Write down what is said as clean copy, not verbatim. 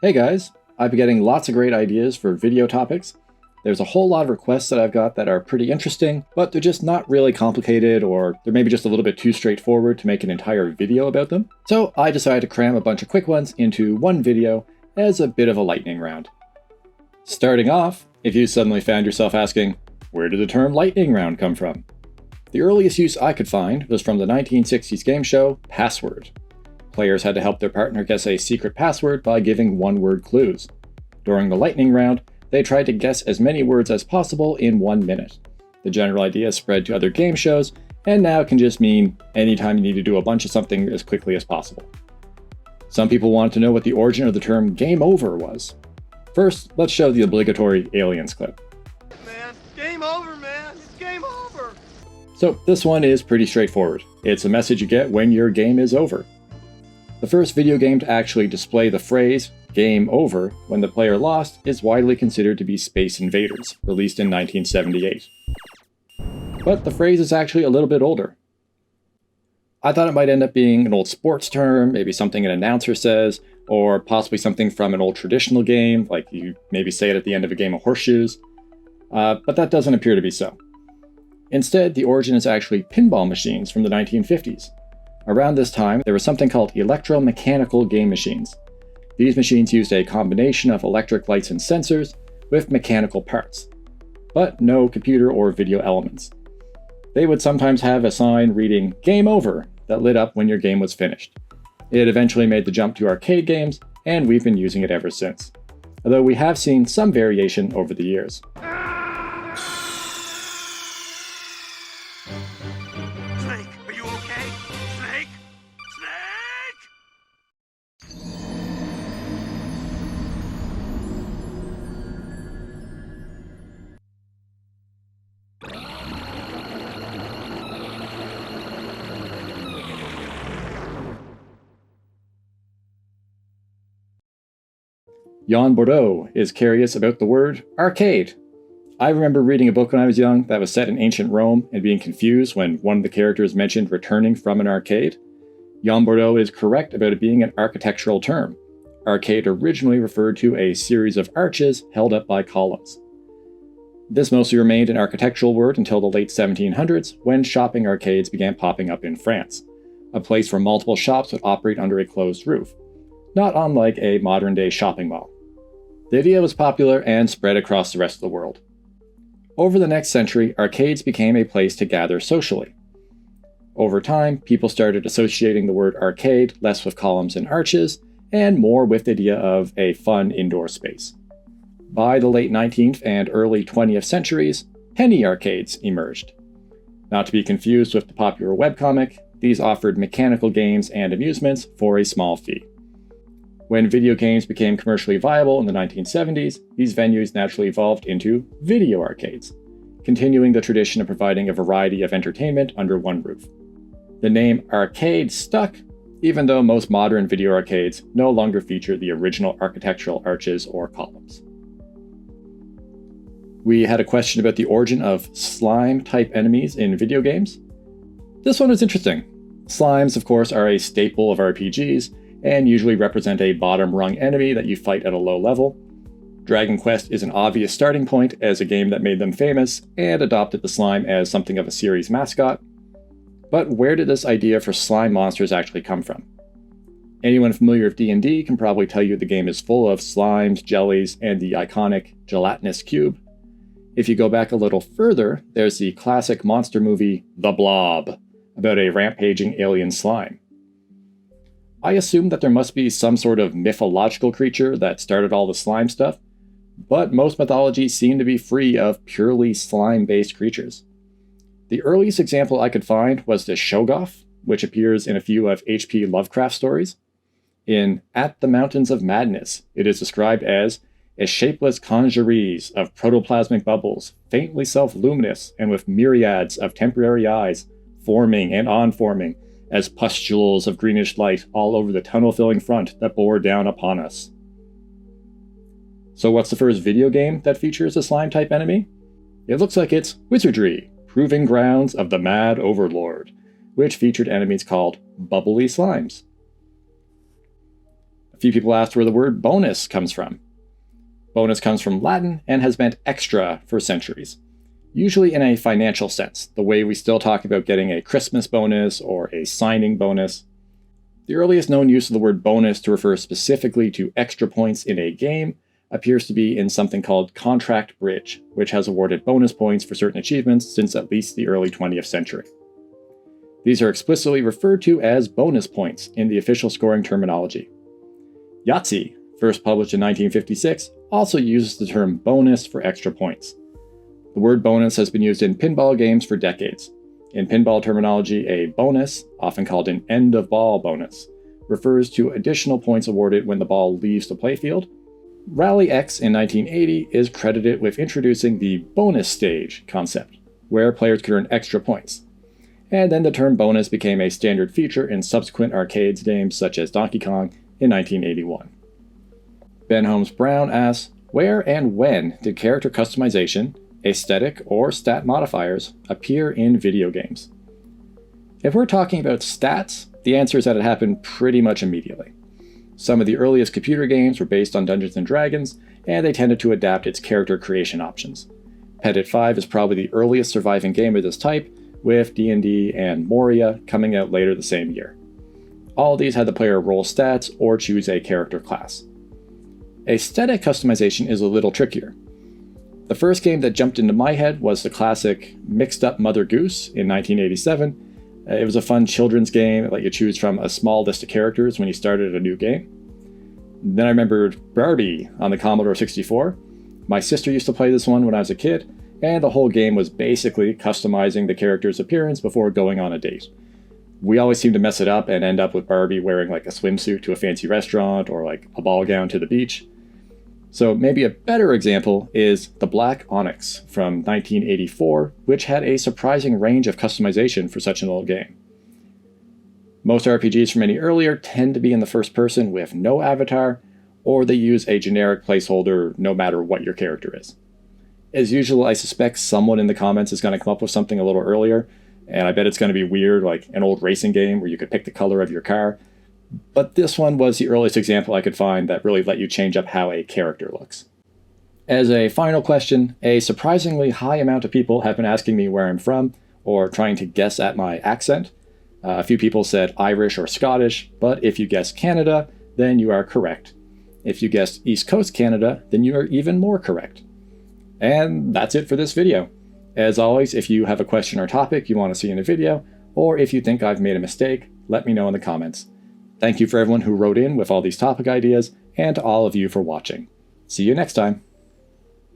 Hey guys, I've been getting lots of great ideas for video topics. There's a whole lot of requests that I've got that are pretty interesting, but they're just not really complicated, or they're maybe just a little bit too straightforward to make an entire video about them. So I decided to cram a bunch of quick ones into one video as a bit of a lightning round. Starting off, if you suddenly found yourself asking, where did the term lightning round come from? The earliest use I could find was from the 1960s game show Password. Players had to help their partner guess a secret password by giving one-word clues. During the lightning round, they tried to guess as many words as possible in 1 minute. The general idea spread to other game shows, and now can just mean anytime you need to do a bunch of something as quickly as possible. Some people wanted to know what the origin of the term game over was. First, let's show the obligatory aliens clip. Man, game over, man. It's game over. So this one is pretty straightforward. It's a message you get when your game is over. The first video game to actually display the phrase, game over, when the player lost is widely considered to be Space Invaders, released in 1978. But the phrase is actually a little bit older. I thought it might end up being an old sports term, maybe something an announcer says, or possibly something from an old traditional game, like you maybe say it at the end of a game of horseshoes. But that doesn't appear to be so. Instead, the origin is actually pinball machines from the 1950s. Around this time, there was something called electromechanical game machines. These machines used a combination of electric lights and sensors with mechanical parts, but no computer or video elements. They would sometimes have a sign reading "Game Over" that lit up when your game was finished. It eventually made the jump to arcade games, and we've been using it ever since, although we have seen some variation over the years. Snake, are you okay? Snake? Snake! Jan Bordeaux is curious about the word arcade. I remember reading a book when I was young that was set in ancient Rome and being confused when one of the characters mentioned returning from an arcade. Jan Bordeaux is correct about it being an architectural term. Arcade originally referred to a series of arches held up by columns. This mostly remained an architectural word until the late 1700s, when shopping arcades began popping up in France, a place where multiple shops would operate under a closed roof, not unlike a modern-day shopping mall. The idea was popular and spread across the rest of the world. Over the next century, arcades became a place to gather socially. Over time, people started associating the word arcade less with columns and arches, and more with the idea of a fun indoor space. By the late 19th and early 20th centuries, penny arcades emerged. Not to be confused with the popular webcomic, these offered mechanical games and amusements for a small fee. When video games became commercially viable in the 1970s, these venues naturally evolved into video arcades, continuing the tradition of providing a variety of entertainment under one roof. The name arcade stuck, even though most modern video arcades no longer feature the original architectural arches or columns. We had a question about the origin of slime-type enemies in video games. This one is interesting. Slimes, of course, are a staple of RPGs, and usually represent a bottom-rung enemy that you fight at a low level. Dragon Quest is an obvious starting point as a game that made them famous and adopted the slime as something of a series mascot. But where did this idea for slime monsters actually come from? Anyone familiar with D&D can probably tell you the game is full of slimes, jellies, and the iconic gelatinous cube. If you go back a little further, there's the classic monster movie The Blob, about a rampaging alien slime. I assume that there must be some sort of mythological creature that started all the slime stuff, but most mythologies seem to be free of purely slime-based creatures. The earliest example I could find was the Shoggoth, which appears in a few of H.P. Lovecraft stories. In At the Mountains of Madness, it is described as a shapeless congeries of protoplasmic bubbles, faintly self-luminous and with myriads of temporary eyes, forming and on-forming, as pustules of greenish light all over the tunnel-filling front that bore down upon us. So what's the first video game that features a slime-type enemy? It looks like it's Wizardry, Proving Grounds of the Mad Overlord, which featured enemies called bubbly slimes. few people asked where the word bonus comes from. Bonus comes from Latin and has meant extra for centuries, usually in a financial sense, the way we still talk about getting a Christmas bonus or a signing bonus. The earliest known use of the word bonus to refer specifically to extra points in a game appears to be in something called Contract Bridge, which has awarded bonus points for certain achievements since at least the early 20th century. These are explicitly referred to as bonus points in the official scoring terminology. Yahtzee, first published in 1956, also uses the term bonus for extra points. The word bonus has been used in pinball games for decades. In pinball terminology, a bonus, often called an end-of-ball bonus, refers to additional points awarded when the ball leaves the playfield. Rally X in 1980 is credited with introducing the bonus stage concept, where players could earn extra points. And then the term bonus became a standard feature in subsequent arcades games such as Donkey Kong in 1981. Ben Holmes Brown asks, where and when did character customization, aesthetic, or stat modifiers appear in video games? If we're talking about stats, the answer is that it happened pretty much immediately. Some of the earliest computer games were based on Dungeons & Dragons, and they tended to adapt its character creation options. Petit 5 is probably the earliest surviving game of this type, with D&D and Moria coming out later the same year. All of these had the player roll stats or choose a character class. Aesthetic customization is a little trickier. The first game that jumped into my head was the classic Mixed Up Mother Goose in 1987. It was a fun children's game that let you choose from a small list of characters when you started a new game. Then I remembered Barbie on the Commodore 64. My sister used to play this one when I was a kid, and the whole game was basically customizing the character's appearance before going on a date. We always seem to mess it up and end up with Barbie wearing like a swimsuit to a fancy restaurant or like a ball gown to the beach. So maybe a better example is the Black Onyx from 1984, which had a surprising range of customization for such an old game. Most RPGs from any earlier tend to be in the first person with no avatar, or they use a generic placeholder no matter what your character is. As usual, I suspect someone in the comments is going to come up with something a little earlier, and I bet it's going to be weird, like an old racing game where you could pick the color of your car. But this one was the earliest example I could find that really let you change up how a character looks. As a final question, a surprisingly high amount of people have been asking me where I'm from, or trying to guess at my accent. A few people said Irish or Scottish, but if you guessed Canada, then you are correct. If you guessed East Coast Canada, then you are even more correct. And that's it for this video. As always, if you have a question or topic you want to see in a video, or if you think I've made a mistake, let me know in the comments. Thank you for everyone who wrote in with all these topic ideas, and to all of you for watching. See you next time.